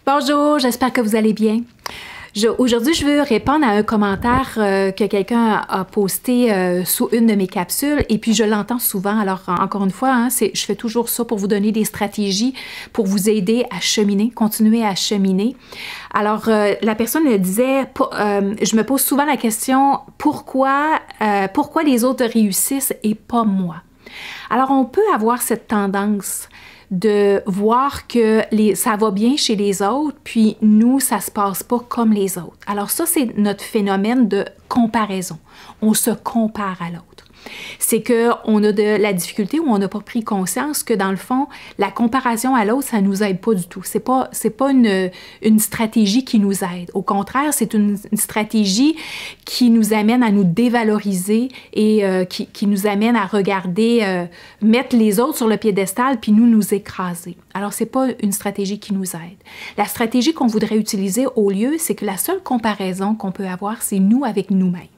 Bonjour, j'espère que vous allez bien. Aujourd'hui, je veux répondre à un commentaire que quelqu'un a posté sous une de mes capsules et puis je l'entends souvent. Alors, encore une fois, hein, je fais toujours ça pour vous donner des stratégies pour vous aider à cheminer, continuer à cheminer. Alors, la personne me disait, je me pose souvent la question, pourquoi les autres réussissent et pas moi? Alors, on peut avoir cette tendance de voir que ça va bien chez les autres, puis nous, ça se passe pas comme les autres. Alors ça, c'est notre phénomène de comparaison. On se compare à l'autre. C'est qu'on a de la difficulté ou on n'a pas pris conscience que dans le fond, la comparaison à l'autre, ça nous aide pas du tout. C'est pas une stratégie qui nous aide. Au contraire, c'est une stratégie qui nous amène à nous dévaloriser et qui nous amène à regarder, mettre les autres sur le piédestal puis nous écraser. Alors, c'est pas une stratégie qui nous aide. La stratégie qu'on voudrait utiliser au lieu, c'est que la seule comparaison qu'on peut avoir, c'est nous avec nous-mêmes.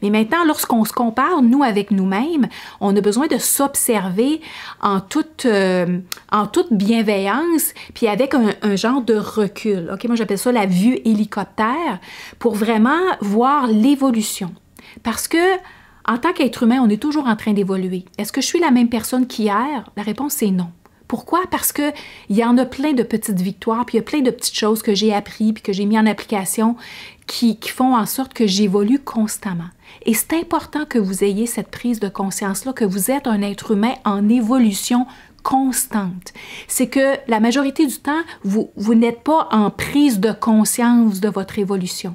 Mais maintenant, lorsqu'on se compare, nous, avec nous-mêmes, on a besoin de s'observer en toute bienveillance, puis avec un genre de recul. OK, moi, j'appelle ça la vue hélicoptère, pour vraiment voir l'évolution. Parce que, en tant qu'être humain, on est toujours en train d'évoluer. Est-ce que je suis la même personne qu'hier? La réponse est non. Pourquoi? Parce qu'il y en a plein de petites victoires, puis il y a plein de petites choses que j'ai appris, puis que j'ai mis en application, qui font en sorte que j'évolue constamment. Et c'est important que vous ayez cette prise de conscience-là, que vous êtes un être humain en évolution constante. C'est que la majorité du temps, vous n'êtes pas en prise de conscience de votre évolution.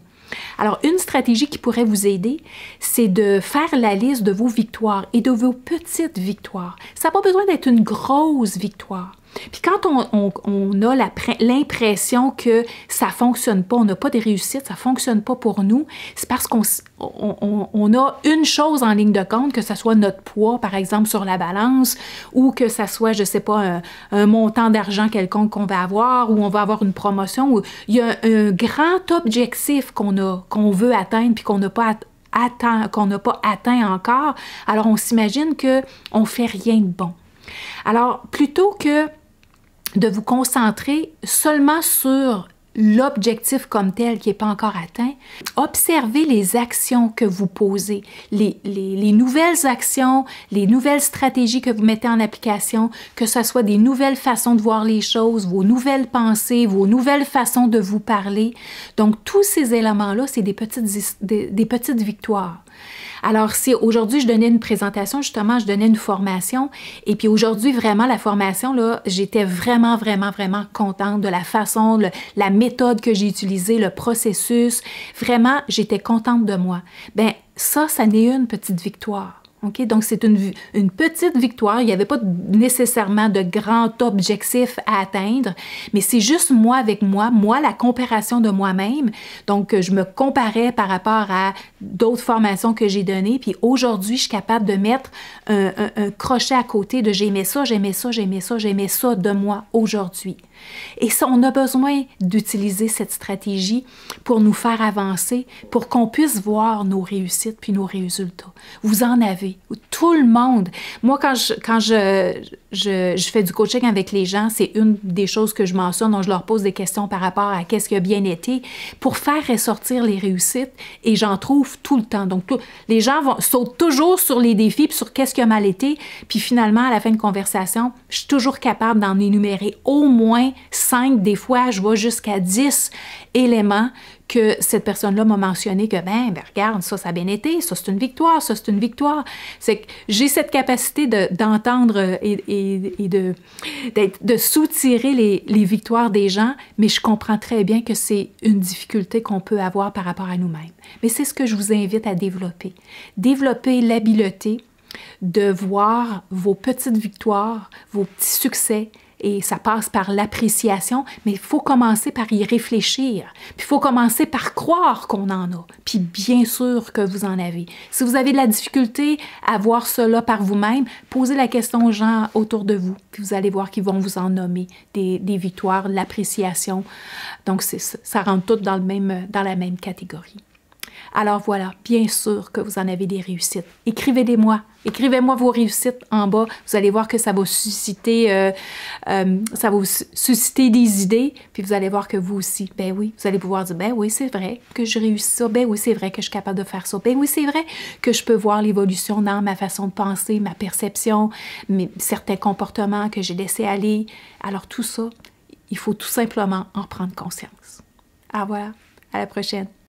Alors, une stratégie qui pourrait vous aider, c'est de faire la liste de vos victoires et de vos petites victoires. Ça n'a pas besoin d'être une grosse victoire. Puis quand on a l'impression que ça ne fonctionne pas, on n'a pas de réussite, ça ne fonctionne pas pour nous, c'est parce qu'on a une chose en ligne de compte, que ce soit notre poids, par exemple, sur la balance, ou que ce soit, je ne sais pas, un montant d'argent quelconque qu'on va avoir, ou on va avoir une promotion, ou il y a un grand objectif qu'on veut atteindre puis qu'on n'a pas atteint encore. Alors, on s'imagine qu'on ne fait rien de bon. Alors, plutôt que de vous concentrer seulement sur l'objectif comme tel qui n'est pas encore atteint, observez les actions que vous posez, les nouvelles actions, les nouvelles stratégies que vous mettez en application, que ce soit des nouvelles façons de voir les choses, vos nouvelles pensées, vos nouvelles façons de vous parler. Donc, tous ces éléments-là, c'est des petites victoires. Alors, si aujourd'hui, je donnais une présentation, justement, je donnais une formation, et puis aujourd'hui, vraiment, la formation, là, j'étais vraiment contente de la façon, la méthode que j'ai utilisée, le processus. Vraiment, j'étais contente de moi. Bien, ça n'est une petite victoire. Okay? Donc, c'est une petite victoire. Il n'y avait pas nécessairement de grand objectif à atteindre, mais c'est juste moi avec moi, la comparaison de moi-même. Donc, je me comparais par rapport à d'autres formations que j'ai données, puis aujourd'hui, je suis capable de mettre un crochet à côté de j'aimais ça de moi aujourd'hui. Et ça, on a besoin d'utiliser cette stratégie pour nous faire avancer, pour qu'on puisse voir nos réussites puis nos résultats. Vous en avez. Tout le monde. Moi, quand je fais du coaching avec les gens, c'est une des choses que je mentionne, donc je leur pose des questions par rapport à qu'est-ce qui a bien été, pour faire ressortir les réussites, et j'en trouve tout le temps. Donc, les gens sautent toujours sur les défis, puis sur qu'est-ce qui a mal été, puis finalement, à la fin de conversation, je suis toujours capable d'en énumérer au moins 5, des fois, je vais jusqu'à 10 éléments que cette personne-là m'a mentionné que, ben regarde, ça a bien été, ça c'est une victoire, ça c'est une victoire. C'est que j'ai cette capacité d'entendre et de soutirer les victoires des gens, mais je comprends très bien que c'est une difficulté qu'on peut avoir par rapport à nous-mêmes. Mais c'est ce que je vous invite à développer. Développer l'habileté de voir vos petites victoires, vos petits succès, et ça passe par l'appréciation, mais il faut commencer par y réfléchir. Puis il faut commencer par croire qu'on en a. Puis bien sûr que vous en avez. Si vous avez de la difficulté à voir cela par vous-même, posez la question aux gens autour de vous. Puis vous allez voir qu'ils vont vous en nommer des victoires, l'appréciation. Donc ça rentre tout dans la même catégorie. Alors voilà, bien sûr que vous en avez des réussites. Écrivez-les-moi. Écrivez-moi vos réussites en bas. Vous allez voir que ça va susciter, des idées. Puis vous allez voir que vous aussi, ben oui, vous allez pouvoir dire, ben oui, c'est vrai que je réussis ça. Ben oui, c'est vrai que je suis capable de faire ça. Ben oui, c'est vrai que je peux voir l'évolution dans ma façon de penser, ma perception, certains comportements que j'ai laissés aller. Alors tout ça, il faut tout simplement en prendre conscience. Ah voilà, à la prochaine.